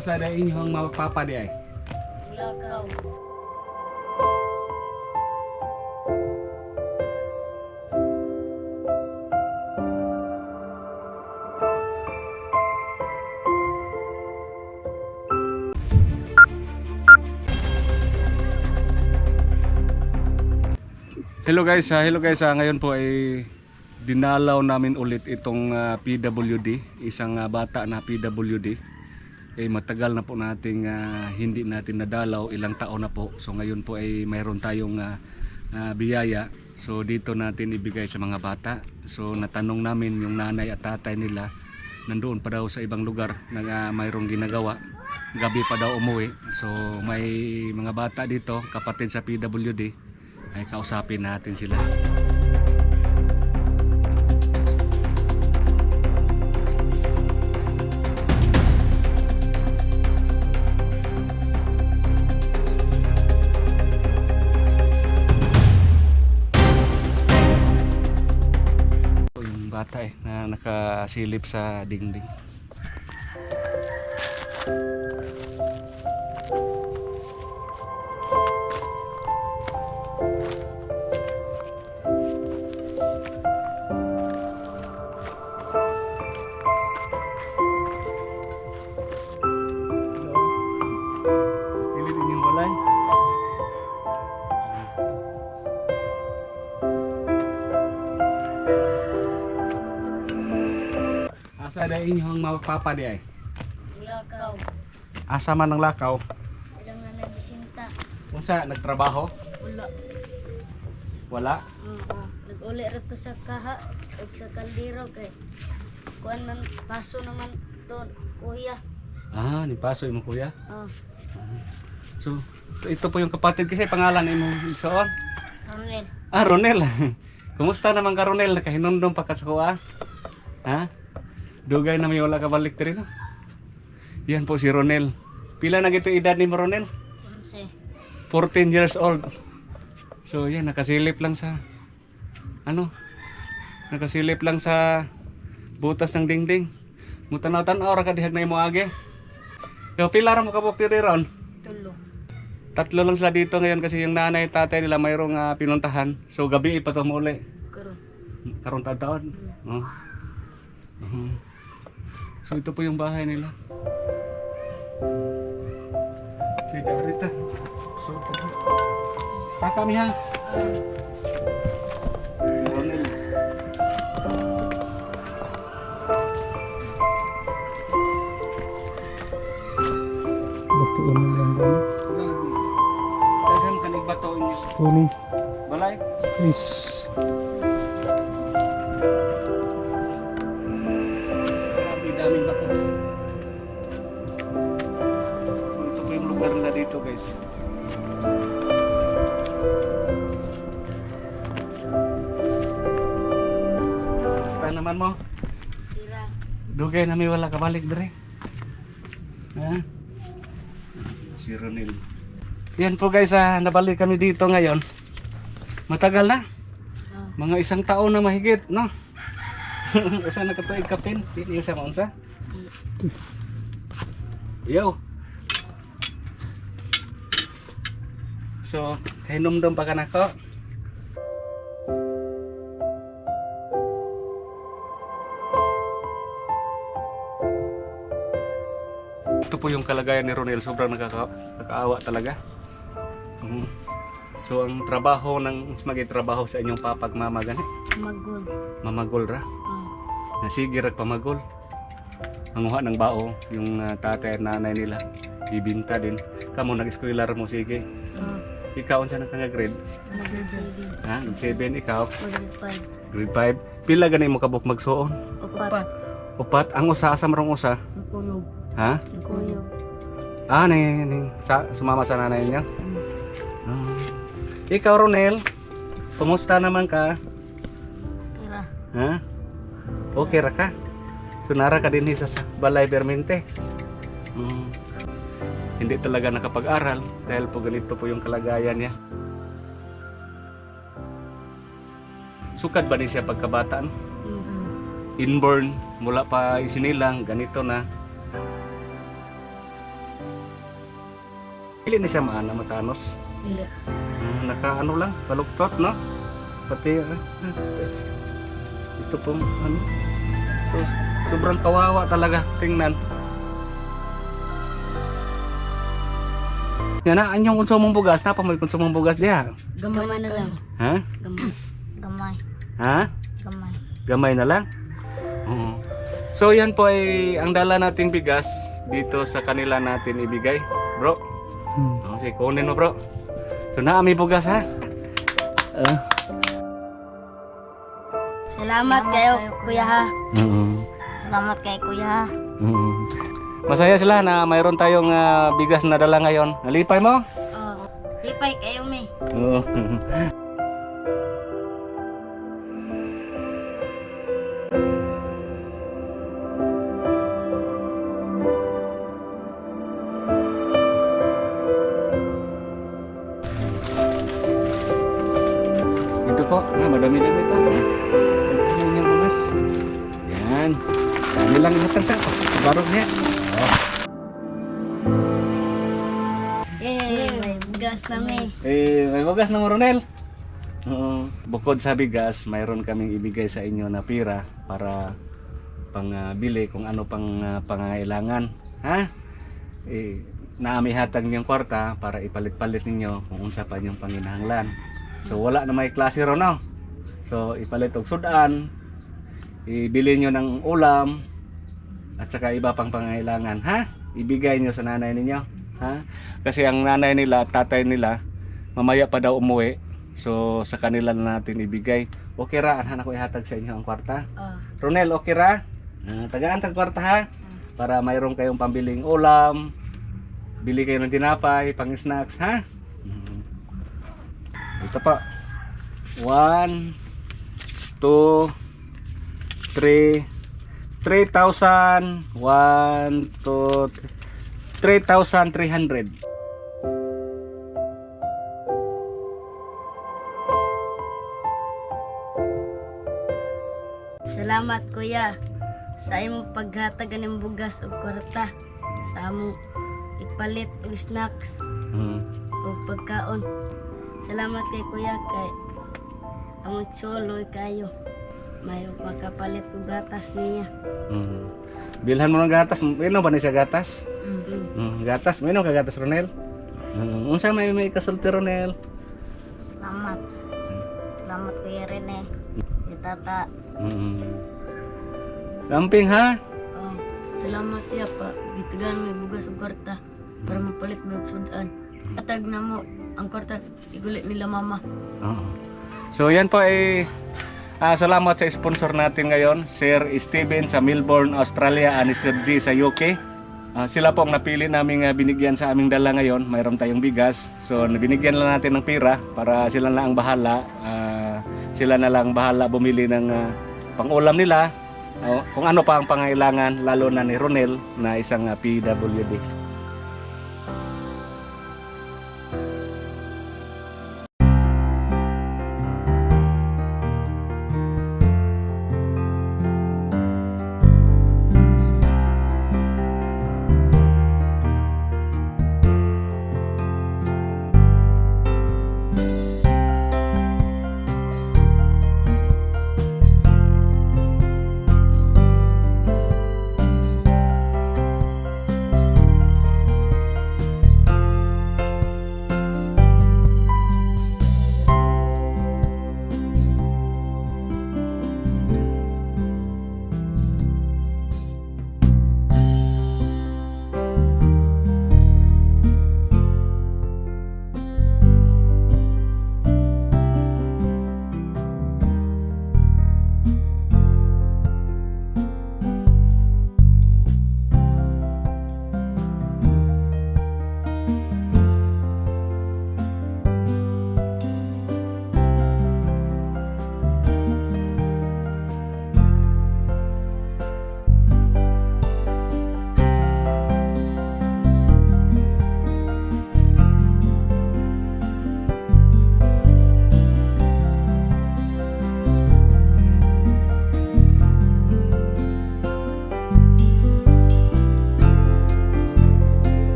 Asa da inyong mapapa di ay? Lakaw. Hello guys, ngayon po ay dinalaw namin ulit itong PWD, isang bata na PWD. Matagal na po nating hindi natin nadalaw, ilang taon na po. So ngayon po ay mayroon tayong biyaya. So dito natin ibigay sa mga bata. So natanong namin yung nanay at tatay nila, nandoon pa daw sa ibang lugar na mayroong ginagawa. Gabi pa daw umuwi. So may mga bata dito, kapatid sa PWD. Ay kausapin natin sila. Yung bata na nakasilip sa dingding. Asa da inyong mapapa di ay? Lakaw. Asa man ang lakaw? Ilang na nabisinta. Unsa nagtrabaho? Wala. Wala. Nag-uli rito sa kaha o sa kaldero kay kuan man paso naman to kuya. Ni paso mo kuya. So ito po yung kapatid kasi pangalan mo soon. Ronel. Ronel. Kumusta naman ka Ronel? Nakahinumdum pa ka sa kuha? Ha? Dugay na may wala ka balik diri no. Yan po si Ronel. Pila na gito edad ni mo Ronel? 14 years old. So yan nakasilip lang sa nakasilip lang sa butas ng dingding. Mutanaw-tanaw ra ka dihag na imo agi. Yo pila ra mo kabuk diri ron? 3. Tatlo lang sila dito ngayon kasi yung nanay tatay nila mayroong pinuntahan. So gabi pa to mo uli. Karon taon. So ito po yung bahay nila. Si Darita. So sa kami ha. Si Ronel. Batuan mo lang ba? Daghang kanig bato niyo. Tony, Balay. please. Daming bato. So ito po yung lugar nila dito guys. Basta naman mo. Tira. Dugay na may wala kabalik dire. Ha? Si Ronel. Yan po guys, nabalik kami dito ngayon. Matagal na. Mga isang taon na mahigit, no? Usa na katuig kapin, dili sa maunsa. Yo. So, kahinumdum pa ka nako. Ito po yung kalagayan ni Ronel, sobrang nakakaawa talaga. So ang trabaho ng trabaho sa inyong papag mama gani? Magol. Mamagol ra. Nasige ra pamagol. Manguha ng bao yung tatay at nanay nila. Ibinta din. Kamo nag-eskwela ra mo sige. Ikaw unsa nang grade? Grade 7. Ha? Grade 7 ikaw? Grade 5. Grade 5. Pila gani mo kabuk magsuon? 4. Upat. Ang usa asa marong usa? Nagkuyog. Ha? Nagkuyog. Sumama sa nanay niya. Ikaw Ronel, kumusta naman ka? Kira. Ha? Okay ra ka? So nara ka din sa Balay Bermente. Hindi talaga nakapag-aral dahil po ganito po yung kalagayan niya. Sukad ba ni siya pagkabataan? Inborn, mula pa isinilang, ganito na. Dili ni siya maana matanos. Dili. Naka ano lang, baluktot no. Pati ito po ano. So, sobrang kawawa talaga tingnan. Yan na, anyong konsumong bugas, napa mo konsumong bugas diha? Gamay na lang. Ha? Gamay. Gamay. Ha? Gamay. Gamay na lang? Oo. So yan po ay ang dala nating bigas dito sa kanila natin ibigay. Bro. Sige, kunin mo bro. So naami bugas ha. Salamat kayo, kuya ha. Oo. Salamat kay kuya ha. Masaya sila na mayroon tayong bigas na dala ngayon. Nalipay mo? Oh. Hipay kayo mi. Oo. Ito po, madami-dami ito. Ito yung bugas. Yan. Dami lang ihatang sa barog niya. Oh. May bugas na mi. May bugas na mo, Ronel. Oo. Bukod sa bigas, mayroon kaming ibigay sa inyo na pira para pangbili kung ano pang pangangailangan. Ha? Naamihatag niyong kwarta para ipalit-palit ninyo kung unsa pa niyong panginahanglan. So wala na may klase ron no. So ipalit og sudan, ibili niyo ng ulam at saka iba pang pangangailangan, ha? Ibigay niyo sa nanay ninyo, ha? Kasi ang nanay nila, tatay nila mamaya pa daw umuwi. So sa kanila na natin ibigay. Okay ra, anak ko ihatag sa inyo ang kwarta. Ronel, okay ra? Tagaan tag kwarta ha. Para mayroon kayong pambiling ulam, bili kayo ng tinapay, pang snacks, ha? Ito pa. 1, 2, 3, 3,000. 1, 2, 3,300. Salamat kuya sa imong paghatagan ng bugas ug kwarta sa among ipalit og snacks ug pagkaon. Salamat kay kuya kay among tsoloy kayo. May makapalit og gatas niya. Bilhan mo ng gatas. Mayroon ba na siya gatas? Gatas. Mayroon ka gatas, Ronel? Unsa may kasulti, Ronel? Salamat. Salamat kuya Rene. Si tata. Camping ha? Salamat ya pa. Gitigan may bugas ug kwarta para mapalit mo og sudan. Atag na mo ang kwarta igulit nila mama. So yan po ay salamat sa sponsor natin ngayon, Sir Steven sa Melbourne, Australia, and Sir G sa UK. Sila po ang napili naming binigyan sa aming dala ngayon. Mayroon tayong bigas. So binigyan lang natin ng pira para sila na ang bahala. Sila na lang bahala bumili ng pang-ulam nila. Kung ano pa ang pangailangan, lalo na ni Ronel na isang PWD.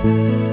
Salamat.